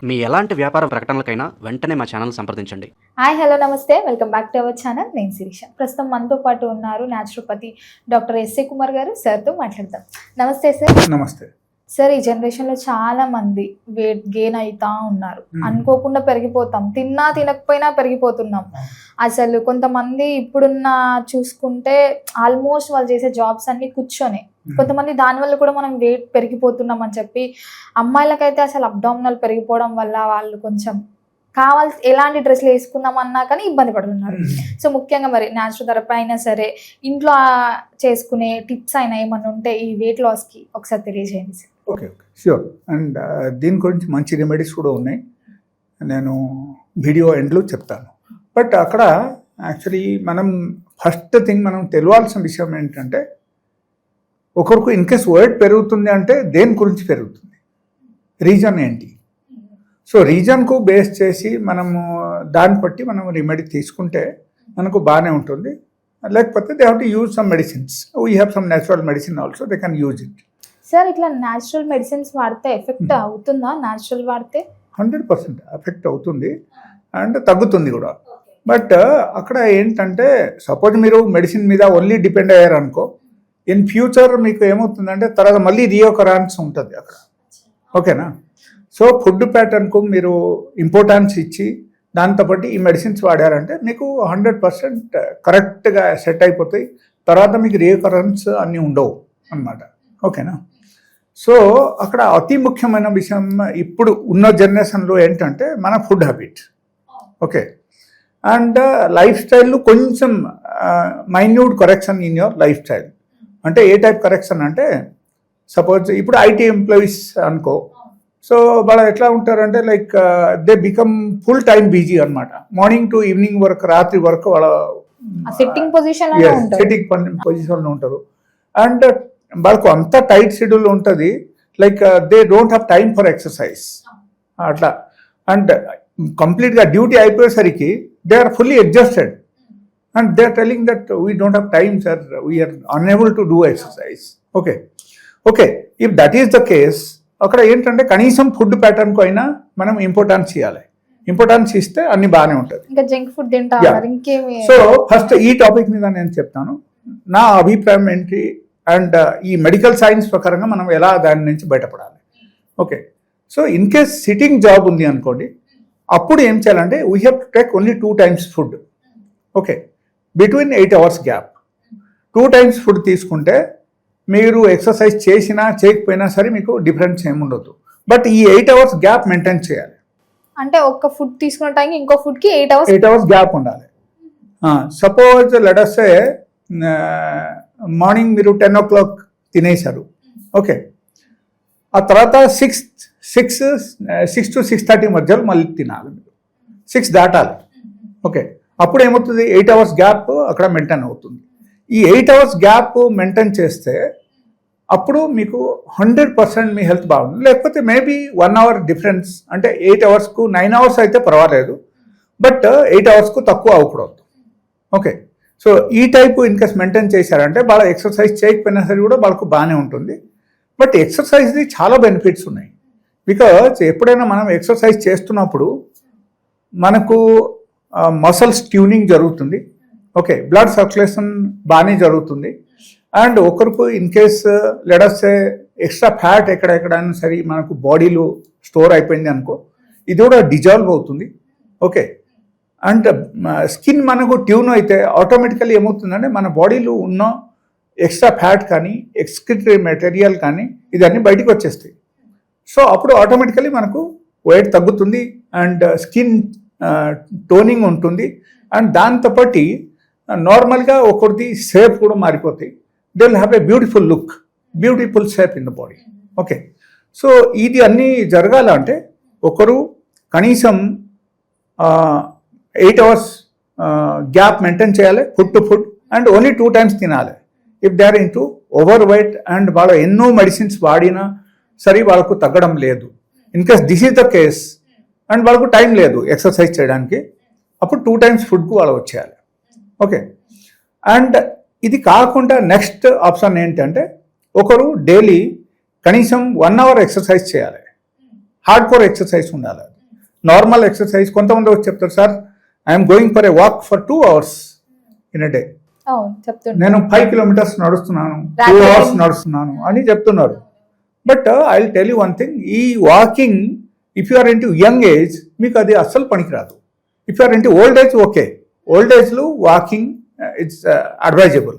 మీ ఎలాంటి వ్యాపార ప్రకటనలకైనా వెంటనే మా ఛానల్ సంప్రదించండి. హాయ్ హలో నమస్తే, welcome back to our channel. నేను శిరీష. ప్రస్తుతం మనతో పాటు ఉన్నారు న్యాచురోపతి డాక్టర్ ఎస్ఏ కుమార్ గారు. సార్తో మాట్లాడదాం. నమస్తే సార్. నమస్తే సార్. ఈ జనరేషన్లో చాలా మంది వెయిట్ గెయిన్ అవుతా ఉన్నారు. అనుకోకుండా పెరిగిపోతాం, తిన్నా తినకపోయినా పెరిగిపోతున్నాం. అసలు కొంతమంది ఇప్పుడున్న చూసుకుంటే ఆల్మోస్ట్ వాళ్ళు చేసే జాబ్స్ అన్ని కూర్చొని, కొంతమంది దానివల్ల కూడా మనం వెయిట్ పెరిగిపోతున్నాం అని చెప్పి, అమ్మాయిలకైతే అసలు అబ్డామినల్ పెరిగిపోవడం వల్ల వాళ్ళు కొంచెం కావాల్సి ఎలాంటి డ్రెస్సులు వేసుకుందామన్నా కానీ ఇబ్బంది పడుతున్నారు. సో ముఖ్యంగా మరి న్యాచురల్ థెరపీ అయినా సరే, ఇంట్లో చేసుకునే టిప్స్ అయినా ఏమన్నా ఉంటే ఈ వెయిట్ లాస్కి ఒకసారి తెలియజేయండి సార్. Okay sure. అండ్ దీని గురించి మంచి రెమెడీస్ కూడా ఉన్నాయి, నేను వీడియో ఎండ్లో చెప్తాను. బట్ అక్కడ యాక్చువల్లీ మనం ఫస్ట్ థింగ్ మనం తెలియాల్సిన విషయం ఏంటంటే, ఒకరికి ఇన్కేస్ వెయిట్ పెరుగుతుంది అంటే దేని గురించి పెరుగుతుంది, రీజన్ ఏంటి. సో రీజన్కు బేస్ చేసి మనము దాన్ని బట్టి మనం రెమెడీ తీసుకుంటే మనకు బాగానే ఉంటుంది. లేకపోతే they have to use some medicines. We have some natural medicine also, they can use it. Sir, ఇట్లా న్యాచురల్ మెడిసిన్స్ వాడితే ఎఫెక్ట్ అవుతుందా? న్యాచురల్ వాడితే 100% ఎఫెక్ట్ అవుతుంది అండ్ తగ్గుతుంది కూడా. బట్ అక్కడ ఏంటంటే, సపోజ్ మీరు మెడిసిన్ మీద ఓన్లీ డిపెండ్ అయ్యారనుకో, ఇన్ ఫ్యూచర్ మీకు ఏమవుతుందంటే తర్వాత మళ్ళీ రియోకరెన్స్ ఉంటుంది అక్కడ. ఓకేనా? సో ఫుడ్ ప్యాటర్న్కు మీరు ఇంపార్టెన్స్ ఇచ్చి దాంతో పాటు ఈ మెడిసిన్స్ వాడారంటే మీకు 100% కరెక్ట్గా సెట్ అయిపోతాయి. తర్వాత మీకు రియోకరెన్స్ అన్నీ ఉండవు అన్నమాట. ఓకేనా? సో అక్కడ అతి ముఖ్యమైన విషయం ఇప్పుడు ఉన్న జనరేషన్లో ఏంటంటే మన food habit. Okay. And life స్టైల్లో కొంచెం minute correction in your life style. అంటే ఏ టైప్ కరెక్షన్ అంటే, సపోజ్ ఇప్పుడు ఐటీ ఎంప్లాయీస్ అనుకో, సో వాళ్ళు ఎట్లా ఉంటారంటే like they become full time busy అనమాట. మార్నింగ్ టు ఈవినింగ్ వరకు, రాత్రి వరకు వాళ్ళ సిట్టింగ్ పొజిషన్లో ఉంటారు. అండ్ వాళ్ళకు అంత టైట్ షెడ్యూల్ ఉంటుంది, like they don't have time for exercise అట్లా. అండ్ కంప్లీట్గా డ్యూటీ అయిపోయేసరికి they are fully exhausted and they are telling that we don't have time sir, we are unable to do exercise. Okay okay if that is the case, అక్కడ ఏంటంటే కనీసం food ప్యాటర్న్కు అయినా మనం importance ఇవ్వాలి. Importance ఇస్తే అన్ని బాగానే ఉంటుంది. జంక్ ఫుడ్ సో ఫస్ట్ ఈ టాపిక్ మీద నేను చెప్తాను నా అభిప్రాయం ఏంటి, అండ్ ఈ మెడికల్ సైన్స్ ప్రకారంగా మనం ఎలా దాని నుంచి బయటపడాలి. Okay. So in case sitting job ఉంది అనుకోండి, అప్పుడు ఏం చేయాలంటే we have to take only 2 times food. Okay. Between 8 hours gap 2 times food తీసుకుంటే మీరు ఎక్సర్సైజ్ చేసినా చేయకపోయినా సరే మీకు డిఫరెన్స్ ఏముండదు. బట్ ఈ 8 hours గ్యాప్ మెయింటైన్ చేయాలి. అంటే ఒక్క ఫుడ్ తీసుకున్న టైం ఇంకో ఫుడ్కి 8 hours గ్యాప్ ఉండాలి. సపోజ్ లెట్ అస్ సే మార్నింగ్ మీరు 10 o'clock తినేశారు. ఓకే. ఆ తర్వాత 6 to 6:30 మధ్యలో మళ్ళీ తినాలి. మీరు 6 దాటాలి. ఓకే. అప్పుడు ఏమవుతుంది, 8 hours గ్యాప్ అక్కడ మెయింటైన్ అవుతుంది. ఈ 8 hours గ్యాప్ మెయింటైన్ చేస్తే అప్పుడు మీకు 100% మీ హెల్త్ బాగుంది. లేకపోతే మేబీ 1 hour డిఫరెన్స్, అంటే 8 hoursకు 9 hours అయితే పర్వాలేదు, బట్ 8 hoursకు తక్కువ అవ్వకూడదు. ఓకే. సో ఈ టైపు ఇన్కేస్ మెయింటైన్ చేశారంటే వాళ్ళ ఎక్సర్సైజ్ చేయకపోయినా సరే కూడా వాళ్ళకు బాగానే ఉంటుంది. బట్ ఎక్సర్సైజ్ది చాలా బెనిఫిట్స్ ఉన్నాయి. బికాజ్ ఎప్పుడైనా మనం ఎక్సర్సైజ్ చేస్తున్నప్పుడు మనకు మసల్స్ ట్యూనింగ్ జరుగుతుంది. ఓకే. బ్లడ్ సర్క్యులేషన్ బాగానే జరుగుతుంది. అండ్ ఒకరికి ఇన్ కేస్ లెడస్తే ఎక్స్ట్రా ఫ్యాట్ ఎక్కడెక్కడైనా సరే మనకు బాడీలో స్టోర్ అయిపోయింది అనుకో, ఇది కూడా డిజాల్వ్ అవుతుంది. ఓకే. అండ్ స్కిన్ మనకు ట్యూన్ అయితే ఆటోమేటికల్లీ ఏమవుతుందంటే మన బాడీలో ఉన్న ఎక్స్ట్రా ఫ్యాట్ కానీ ఎక్స్క్రిటరీ మెటీరియల్ కానీ ఇదన్నీ బయటికి వచ్చేస్తాయి. సో అప్పుడు ఆటోమేటికల్లీ మనకు వెయిట్ తగ్గుతుంది అండ్ స్కిన్ టోనింగ్ ఉంటుంది. అండ్ దాంతోపాటు నార్మల్గా ఒకరిది షేప్ కూడా మారిపోతాయి. They will have a beautiful look, beautiful shape in the body. Okay. So ఇది అన్నీ జరగాలంటే ఒకరు కనీసం 8 hours గ్యాప్ మెయింటైన్ చేయాలి food to food, and only 2 times తినాలి. If they are in to overweight and వాళ్ళ ఎన్నో మెడిసిన్స్ వాడినా సరే వాళ్ళకు తగ్గడం లేదు, in case this is the case and వాళ్ళకు టైం లేదు ఎక్సర్సైజ్ చేయడానికి, అప్పుడు 2 times ఫుడ్కు వాళ్ళు వచ్చేయాలి. ఓకే. అండ్ ఇది కాకుండా నెక్స్ట్ ఆప్షన్ ఏంటంటే ఒకరు డైలీ కనీసం 1 hour ఎక్సర్సైజ్ చేయాలి. హార్డ్ కోర్ ఎక్సర్సైజ్ ఉండాలి. నార్మల్ ఎక్సర్సైజ్ కొంతమంది వచ్చి చెప్తారు, sir I'm going for a walk for 2 hours in a day, అవును చెప్తుంటారు. నేను 5 kilometers నడుస్తున్నాను, 2 hours నడుస్తున్నాను అని చెప్తున్నారు. But I will tell you one thing, ఈ walking if you are into young age మీకు అది అస్సలు పనికిరాదు. If you are into old age okay, old ఏజ్లో walking it's advisable.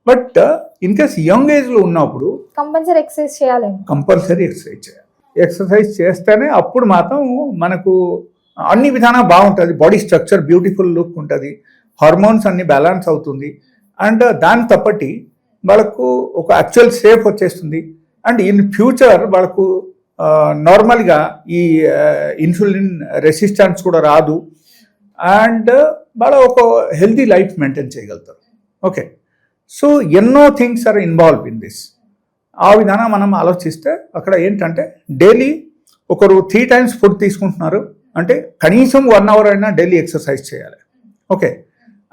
But in case young ఏజ్లో ఉన్నప్పుడు కంపల్సరీ ఎక్సర్సైజ్ చేయాలి. Compulsory exercise చేయాలి. ఎక్సర్సైజ్ చేస్తేనే అప్పుడు మాత్రం మనకు అన్ని విధానం బాగుంటుంది, బాడీ స్ట్రక్చర్ బ్యూటిఫుల్ లుక్ ఉంటుంది, హార్మోన్స్ అన్ని బ్యాలెన్స్ అవుతుంది, అండ్ దాని తప్పటి వాళ్ళకు ఒక యాక్చువల్ షేప్ వచ్చేస్తుంది. అండ్ ఇన్ ఫ్యూచర్ వాళ్ళకు నార్మల్గా ఈ ఇన్సులిన్ రెసిస్టెన్స్ కూడా రాదు, అండ్ వాళ్ళ ఒక హెల్తీ లైఫ్ మెయింటైన్ చేయగలుగుతారు. ఓకే, సో ఎన్నో things are involve in this. ఆ విధానం మనం ఆలోచిస్తే అక్కడ ఏంటంటే డైలీ ఒకరు 3 times ఫుడ్ తీసుకుంటున్నారు అంటే కనీసం 1 hour అయినా డైలీ ఎక్సర్సైజ్ చేయాలి. ఓకే,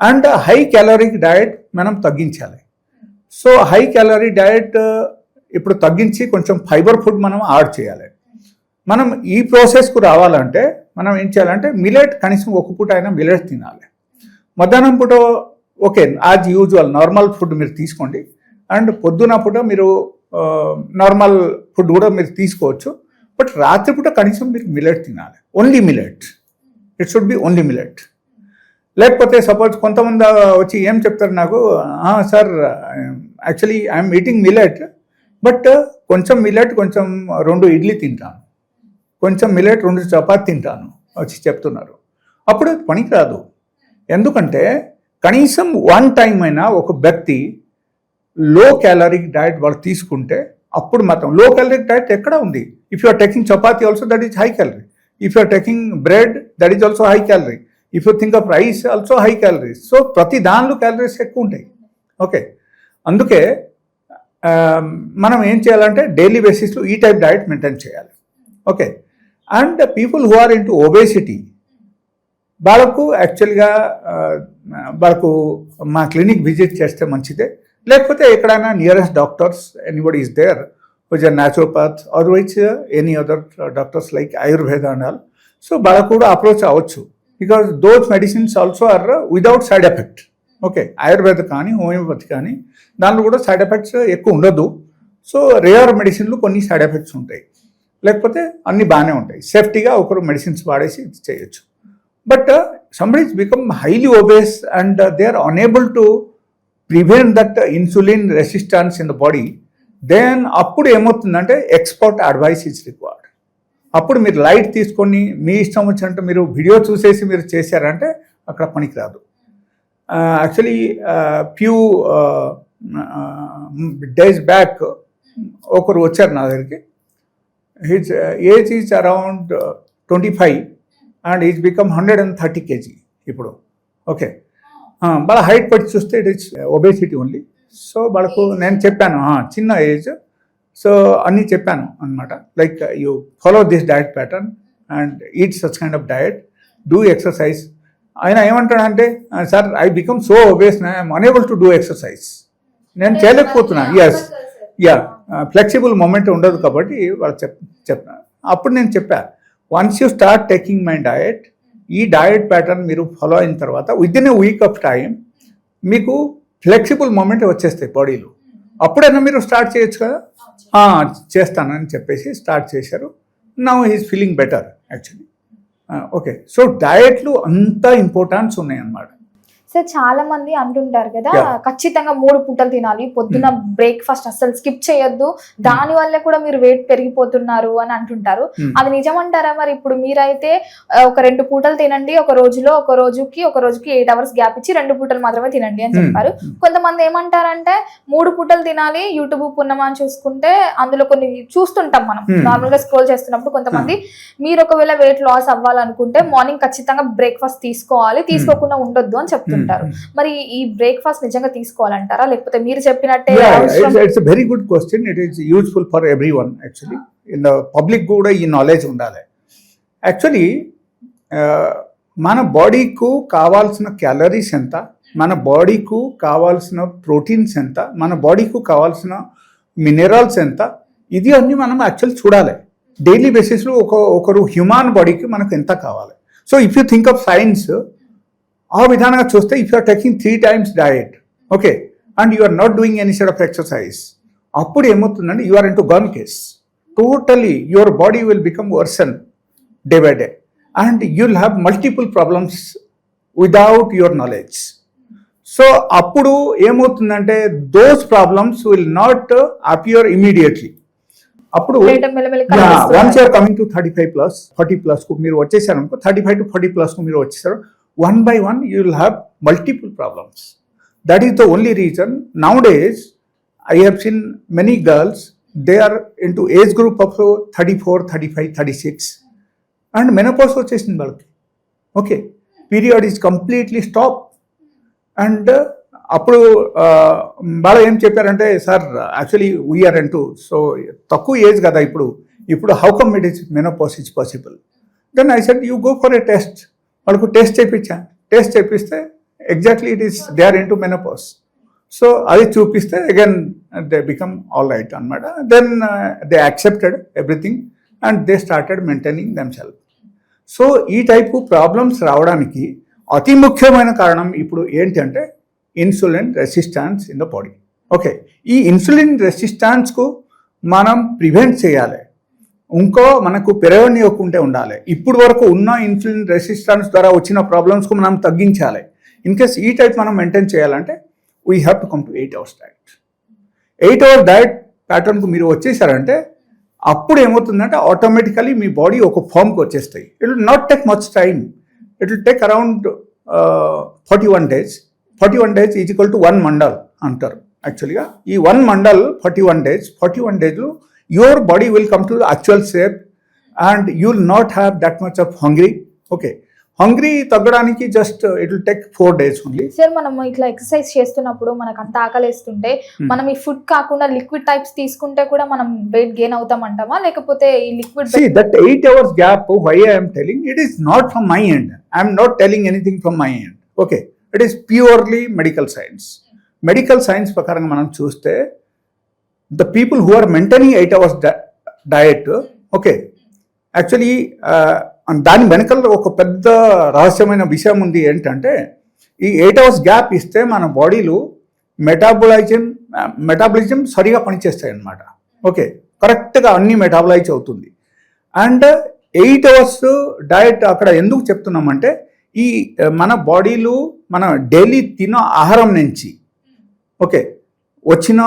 అండ్ హై క్యాలరీక్ డయట్ మనం తగ్గించాలి. సో హై క్యాలరీ డయట్ ఇప్పుడు తగ్గించి కొంచెం ఫైబర్ ఫుడ్ మనం యాడ్ చేయాలి. మనం ఈ ప్రాసెస్కు రావాలంటే మనం ఏం చేయాలంటే మిలెట్ కనీసం ఒక పూట అయినా మిలెట్ తినాలి. మధ్యాహ్నం పూట okay as usual normal food మీరు తీసుకోండి, అండ్ పొద్దున పూట మీరు నార్మల్ ఫుడ్ కూడా మీరు తీసుకోవచ్చు. బట్ రాత్రిపూట కనీసం మీరు మిలెట్ తినాలి, only millet, it should be only millet. లేకపోతే సపోజ్ కొంతమంది వచ్చి ఏం చెప్తారు నాకు, sir actually I'm eating millet, but కొంచెం మిలెట్ కొంచెం 2 ఇడ్లీ తింటాను, కొంచెం మిలెట్ 2 చపాతి తింటాను వచ్చి చెప్తున్నారు. అప్పుడు పనికిరాదు. ఎందుకంటే కనీసం 1 time అయినా ఒక వ్యక్తి లో క్యాలరిక్ డయట్ వాళ్ళు తీసుకుంటే అప్పుడు మాత్రం లో క్యాలరిక్ డయట్ ఎక్కడ ఉంది. If you are taking chapati also that is high calorie, if you are taking bread that is also high calorie, if you think of rice also high calories. So ప్రతి దానిలో calories ఎక్కువ ఉంటాయి. Okay, అందుకే మనం ఏం చేయాలంటే డైలీ బేసిస్లో ఈ టైప్ డయట్ మెయింటైన్ చేయాలి. Okay, and people who are into obesity వాళ్ళకు యాక్చువల్గా వాళ్ళకు మా క్లినిక్ విజిట్ చేస్తే మంచిదే. లేకపోతే ఎక్కడైనా nearest doctors anybody is there which are naturopath otherwise any other doctors like Ayurveda and all. So వాళ్ళకు కూడా అప్రోచ్ అవ్వచ్చు, because those medicines also are without side effect. Okay, Ayurveda కానీ హోమియోపతి కానీ దానిలో కూడా సైడ్ ఎఫెక్ట్స్ ఎక్కువ ఉండదు. సో రేర్ మెడిసిన్లు కొన్ని సైడ్ ఎఫెక్ట్స్ ఉంటాయి, లేకపోతే అన్ని బాగానే ఉంటాయి. సేఫ్టీగా ఒకరు మెడిసిన్స్ వాడేసి చేయొచ్చు. But somebody has become highly obese and they are unable to prevent that insulin resistance in the body, then అప్పుడు ఏమవుతుందంటే ఎక్స్పర్ట్ అడ్వైస్ ఇస్ రిక్వైర్డ్. అప్పుడు మీరు లైట్ తీసుకొని మీ ఇష్టం వచ్చినట్టు మీరు వీడియో చూసేసి మీరు చేశారంటే అక్కడ పనికిరాదు. యాక్చువల్లీ ఫ్యూ డేస్ బ్యాక్ ఒకరు వచ్చారు నా దగ్గరికి. His age is around 25 and is become 130 kg ఇప్పుడు. ఓకే, వాళ్ళ హైట్ పట్టి చూస్తే it is obesity only. So వాళ్ళకు నేను చెప్పాను చిన్న ఏజ్, సో అన్నీ చెప్పాను అనమాట. Like you follow this diet pattern and eat such kind of diet, do exercise. ఆయన ఏమంటాడంటే, sir I become so obese I'm unable to do exercise, నేను చేయలేకపోతున్నాను. ఎస్, యా, ఫ్లెక్సిబుల్ మూమెంట్ ఉండదు కాబట్టి వాళ్ళు చెప్తాను. అప్పుడు నేను చెప్పాను, once you start taking my diet, ఈ డయట్ ప్యాటర్న్ మీరు ఫాలో అయిన తర్వాత విదిన్ ఏ వీక్ ఆఫ్ టైం మీకు ఫ్లెక్సిబుల్ మూమెంట్ వచ్చేస్తాయి బాడీలో. అప్పుడైనా మీరు స్టార్ట్ చేయొచ్చు కదా. చేస్తానని చెప్పేసి స్టార్ట్ చేశారు. Now he's feeling better actually. Okay, so డయట్లు అంత ఇంపార్టెన్స్ ఉన్నాయి అన్నమాట. సార్ చాలా మంది అంటుంటారు కదా, ఖచ్చితంగా 3 పూటలు తినాలి, పొద్దున బ్రేక్ఫాస్ట్ అస్సలు స్కిప్ చేయొద్దు, దాని వల్ల కూడా మీరు వెయిట్ పెరిగిపోతున్నారు అని అంటుంటారు. అది నిజమంటారా? మరి ఇప్పుడు మీరైతే ఒక 2 పూటలు తినండి, ఒక రోజుకి 8 hours గ్యాప్ ఇచ్చి 2 పూటలు మాత్రమే తినండి అని చెప్పారు. కొంతమంది ఏమంటారంటే 3 పూటలు తినాలి, యూట్యూబ్ పున్నమా అని చూసుకుంటే అందులో కొన్ని చూస్తుంటాం మనం నార్మల్ గా స్క్రోల్ చేస్తున్నప్పుడు. కొంతమంది మీరు ఒకవేళ వెయిట్ లాస్ అవ్వాలనుకుంటే మార్నింగ్ ఖచ్చితంగా బ్రేక్ఫాస్ట్ తీసుకోవాలి, తీసుకోకుండా ఉండొద్దు అని చెప్తుంటారు. మరి ఈ బ్రేక్ఫాస్ట్ నిజంగా తీసుకోవాలంటారా, లేకపోతే మీరు చెప్పినట్టే? It's very good question. It is useful for every one actually. In the public కూడా ఈ నాలెడ్జ్ ఉండాలి. యాక్చువల్లీ మన బాడీకు కావాల్సిన క్యాలరీస్ ఎంత, మన బాడీకు కావాల్సిన ప్రోటీన్స్ ఎంత, మన బాడీకు కావాల్సిన మినరల్స్ ఎంత, ఇది అన్ని మనం యాక్చువల్ చూడాలి. డైలీ బేసిస్లో ఒకరు హ్యూమన్ బాడీకి మనకు ఎంత కావాలి. So if you think of science ఆ విధానంగా చూస్తే if you are taking 3 times diet, okay, and you are not doing any set of exercise, అప్పుడు ఏమవుతుందంటే you are in to gun case. Totally your body will become worsen day by day and you will have multiple problems without your knowledge. So అప్పుడు ఏమవుతుందంటే those problems will not appear immediately. అప్పుడు once you're coming to 35+, 40+ కు మీరు వచ్చేసారు అనుకో, 35 to 40+ కు మీరు వచ్చేసారు, 1 by 1 you will have multiple problems. That is the only reason nowadays I have seen many girls, they are into age group of 34, 35, 36 and menopause వచ్చేసింది వాళ్ళకి. Okay, period is completely stop. And అప్పుడు వాళ్ళు ఏం చెప్పారంటే, sir actually we are into, so తక్కువ age కదా ఇప్పుడు how come it is menopause is possible. Then I said you go for a test. వాళ్ళకు టెస్ట్ చేయించాను. టెస్ట్ చేపిస్తే exactly it is they are into menopause. So అది చూపిస్తే again they become all right అనమాట. Then they accepted everything and they started maintaining themself. So ఈ type problems రావడానికి అతి ముఖ్యమైన కారణం ఇప్పుడు ఏంటంటే insulin resistance in the body. Okay, ఈ ఇన్సులిన్ రెసిస్టెన్స్కు మనం ప్రివెంట్ చేయాలి, ఇంకో మనకు పెరగనివ్వకుంటే ఉండాలి. ఇప్పుడు వరకు ఉన్న ఇన్సులిన్ రెసిస్టెన్స్ ద్వారా వచ్చిన ప్రాబ్లమ్స్కు మనం తగ్గించాలి. ఇన్ కేస్ ఈ టైప్ మనం మెయింటైన్ చేయాలంటే we have to come to 8 hours diet. 8 hour diet ప్యాటర్న్కు మీరు వచ్చేసారంటే అప్పుడు ఏమవుతుందంటే ఆటోమేటికలీ మీ బాడీ ఒక ఫామ్కి వచ్చేస్తాయి. It will not take much time, it will take around 41 days. 41 days is equal to 1 mandal అంటారు యాక్చువల్గా. ఈ 1 mandal 41 days, 41 daysలో your body will come to the actual shape and you will not have that much of hungry. Okay, hungry తగ్గడానికి just it will take 4 days only. Sir మనం ఇట్లా exercise చేస్తున్నప్పుడు మనకు అంత ఆకలేస్తుంటే మనం ఈ ఫుడ్ కాకుండా లిక్విడ్ టైప్స్ తీసుకుంటే కూడా మనం వెయిట్ గెయిన్ అవుతాం అంటామా, లేకపోతే ఈ liquid? See that 8 hours gap, why I am telling, it is not from my end. I am not telling anything from my end. Okay, it is purely medical science. Medical science ప్రకారంగా మనం చూస్తే the people who are maintaining 8 hours diet, okay, actually దాని వెనకాల ఒక పెద్ద రహస్యమైన విషయం ఉంది. ఏంటంటే ఈ 8 hours గ్యాప్ ఇస్తే మన బాడీలో మెటాబలిజం సరిగా పనిచేస్తాయి అన్నమాట. ఓకే, కరెక్ట్గా అన్ని మెటాబలైజ్ అవుతుంది. అండ్ 8 hours డయట్ అక్కడ ఎందుకు చెప్తున్నామంటే ఈ మన బాడీలో మన డైలీ తిన్న ఆహారం నుంచి ఓకే వచ్చిన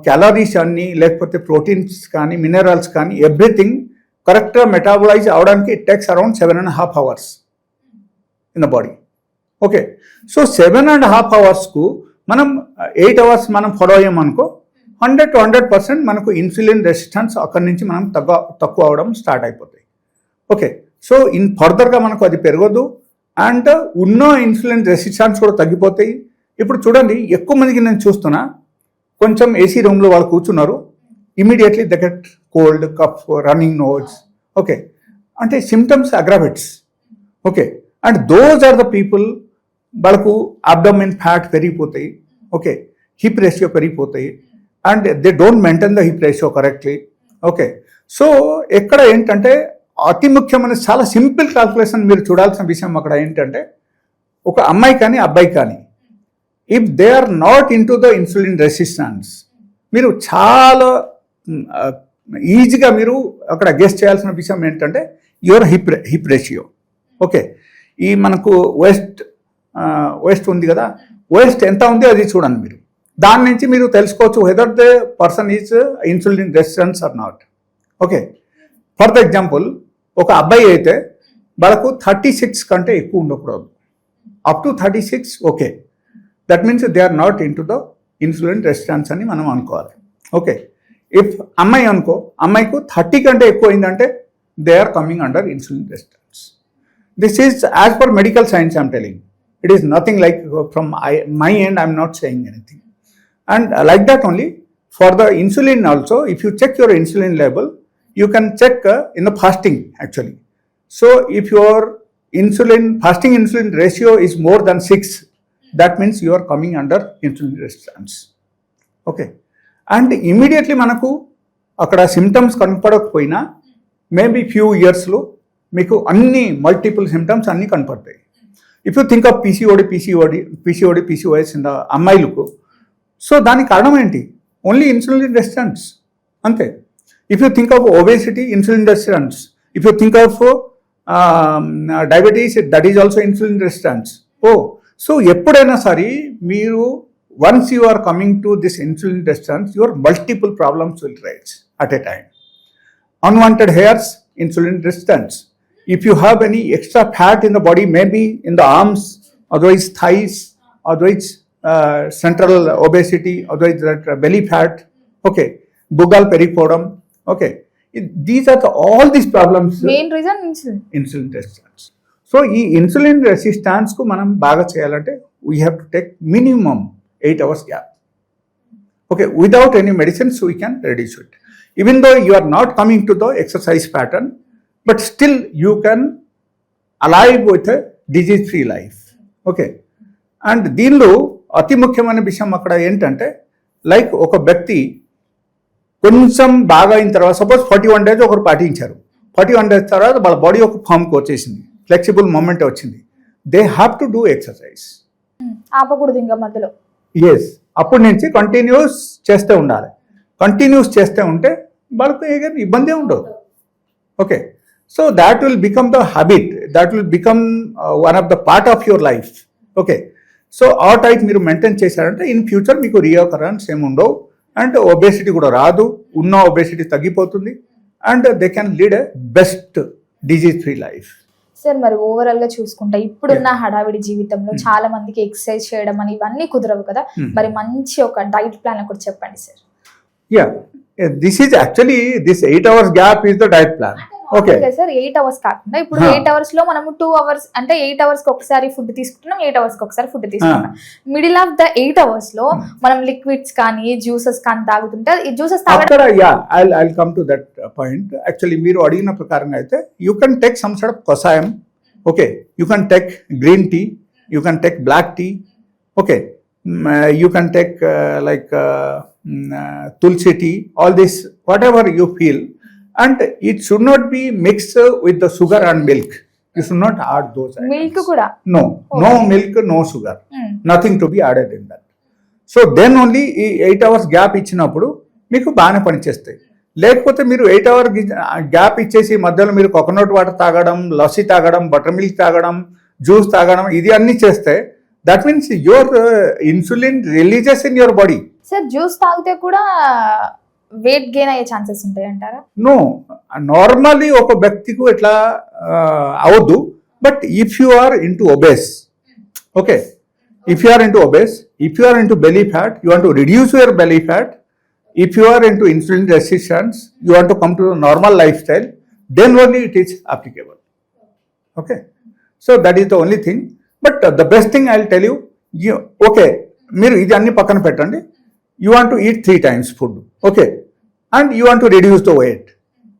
క్యాలరీస్ అన్నీ, లేకపోతే ప్రోటీన్స్ కానీ మినరల్స్ కానీ ఎవ్రీథింగ్ కరెక్ట్గా మెటాబలైజ్ అవడానికి it takes around 7.5 hours in the body. Okay, so 7.5 hoursకు మనం 8 hours మనం ఫాలో అయ్యామనుకో 100 to 100% మనకు ఇన్సులిన్ రెసిస్టెన్స్ అక్కడి నుంచి మనం తక్కువ అవడం స్టార్ట్ అయిపోతాయి. ఓకే, సో ఫర్దర్గా మనకు అది పెరగదు అండ్ ఉన్న ఇన్సులిన్ రెసిస్టెన్స్ కూడా తగ్గిపోతాయి. ఇప్పుడు చూడండి, ఎక్కువ మందికి నేను చూస్తున్నా, కొంచెం ఏసీ రూమ్లో వాళ్ళు కూర్చున్నారు, immediately they get cold, cough, running nose. Okay, అంటే symptoms aggravates. Okay, and those are the people వాళ్ళకు అబ్డోమిన్ ఫ్యాట్ పెరిగిపోతాయి. ఓకే, హిప్ రేషియో పెరిగిపోతాయి and they don't maintain the hip ratio correctly. Okay, so ఎక్కడ ఏంటంటే అతి ముఖ్యమైన చాలా simple calculation మీరు చూడాల్సిన విషయం అక్కడ ఏంటంటే, ఒక అమ్మాయి కానీ అబ్బాయి కానీ if they are not in to the insulin resistance, మీరు చాలా ఈజీగా మీరు అక్కడ గెస్ చేయాల్సిన విషయం ఏంటంటే యువర్ హిప్ రేషియో. ఓకే, ఈ మనకు వేస్ట్ ఉంది కదా, వేస్ట్ ఎంత ఉంది అది చూడండి మీరు. దాని నుంచి మీరు తెలుసుకోవచ్చు whether the person is insulin resistance or not. Okay, for the example ఒక అబ్బాయి అయితే వాళ్ళకు 36 కంటే ఎక్కువ ఉండకూడదు, up to 36. Okay, that means they are not in to the insulin resistance అని మనం అనుకోవాలి. ఓకే, ఇఫ్ అమ్మాయి అనుకో, అమ్మాయికు 30 కంటే ఎక్కువ అయిందంటే they are coming under insulin resistance. This is as per medical science I'm telling. It is nothing like from my end, I am not saying anything. And like that only, for the insulin also, if you check your insulin level, you can check in the fasting actually. So if your fasting insulin ratio is more than 6, that means you are coming under insulin resistance. Okay. And immediately manaku akkada symptoms కనపడకపోయినా maybe few ఇయర్స్లో మీకు అన్ని multiple symptoms అన్నీ కనపడతాయి. If you think of PCOS in the అమ్మాయిలకు, so దానికి కారణం ఏంటి? ఓన్లీ ఇన్సులిన్ రెసిస్టెన్స్ అంతే. If you think of obesity, insulin resistance. If you think of diabetes, that is also insulin resistance. So ఎప్పుడైనా సరే మీరు once you are coming to this insulin resistance, your multiple problems will rise at a time. Unwanted hairs, insulin resistance. If you have any extra fat in the body, maybe in the arms, otherwise thighs, otherwise central obesity, otherwise that belly fat, okay, bugal peripodum, okay. These are all these problems. Main reason Insulin resistance. So, ఈ insulin resistance కు మనం బాగా చేయాలంటే we have to take minimum 8 hours gap. Okay, without any medicines we can reduce it. Even though you are not coming to the exercise pattern, but still you can alive with a disease-free life. Okay. And దీనిలో అతి ముఖ్యమైన విషయం అక్కడ ఏంటంటే, like ఒక వ్యక్తి కొంచెం బాగా అయిన తర్వాత, సపోజ్ 41 days ఒకరు పాటించారు, 41 days తర్వాత వాళ్ళ బాడీ ఒక ఫామ్కి వచ్చేసింది, ఫ్లెక్సిబుల్ మూమెంట్ వచ్చింది, they have to do exercise. ఆపకూడదు ఇంకా మధ్యలో. ఎస్, అప్పటి నుంచి కంటిన్యూస్ చేస్తూ ఉండాలి. కంటిన్యూస్ చేస్తూ ఉంటే వాళ్ళకు ఇబ్బంది ఉండదు. Okay, so that will become the habit, that will become one of the part of your life. Okay, so ఆ టైప్ మీరు మెయింటైన్ చేశారంటే ఇన్ ఫ్యూచర్ మీకు రీఅకరెన్స్ ఏమి ఉండవు, అండ్ ఒబేసిటీ కూడా రాదు, ఉన్న ఒబేసిటీ తగ్గిపోతుంది, and they can lead a best disease free life. Sir మరి ఓవరాల్ గా చూసుకుంటే ఇప్పుడున్న హడావిడి జీవితంలో చాలా మందికి ఎక్సర్సైజ్ చేయడం అని ఇవన్నీ కుదరవు కదా, మరి మంచి ఒక డైట్ ప్లాన్ ఒకటి చెప్పండి sir. Yeah, this is actually, this 8 hours gap is the diet plan. Okay. Sir 8 hours కాకుండా ఇప్పుడు 8 hours లో మనము 2 hours అంటే 8 hours కి ఒకసారి ఫుడ్ తీసుకుంటున్నాం, 8 hours కి ఒకసారి ఫుడ్ తీసుకుంటున్నాం. మిడిల్ ఆఫ్ ద 8 hours లో మనం లిక్విడ్స్ కానీ జ్యూసెస్ కానీ తాగుతుంటే ఈ juices After, yeah, I'll come to that point. Actually, మీరు అడిగిన ప్రకారంగా అయితే you can take some sort of కషాయం. Okay, you can take green tea, you can take black tea. Okay, you can take tulsi tea, all this, whatever you feel, and it should not be mixed with the sugar and milk. You should not add those items. Milk kuda? No, no milk, no sugar, nothing to be added in that. So then only 8 hours gap ఇచ్చినప్పుడు మీకు బాగానే పనిచేస్తాయి. లేకపోతే మీరు 8 hour gap ఇచ్చేసి మధ్యలో మీరు coconut water తాగడం, లస్సీ తాగడం, బటర్ మిల్క్ తాగడం, జ్యూస్ తాగడం, ఇది అన్ని చేస్తే that means your insulin releases in your body. Sir juice తాగితే కూడా వెయిట్ గెయిన్ అయ్యే ఛాన్సెస్ ఉంటాయి అంటారా? నో, నార్మల్లీ ఒక వ్యక్తికి ఇట్లా అవద్దు, but if you are into obese, okay, if you are into obese, if you are into belly fat, you want to reduce your belly fat, if you are into insulin resistance, you want to come to a normal lifestyle, then only it is applicable. Okay, so that is the only thing. But the best thing I'll tell you, okay, మీరు ఇది అన్ని పక్కన పెట్టండి, you want to eat 3 times food, okay, and you want to reduce the weight.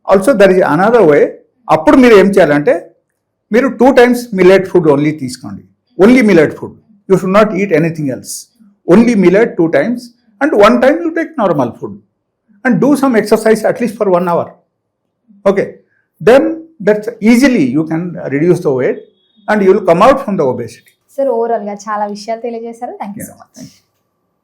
Also there is another way. అప్పుడు మీరు ఏం చేయాలంటే మీరు 2 times millet food only తీసుకోండి, only millet food. You should not eat anything else, only millet 2 times. And 1 time you take normal food and do some exercise at least for 1 hour. Okay, then that's easily you can reduce the weight and you will come out from the obesity. Sir, overall ga chala vishayalu తెలియజేశారు. Thank you so much.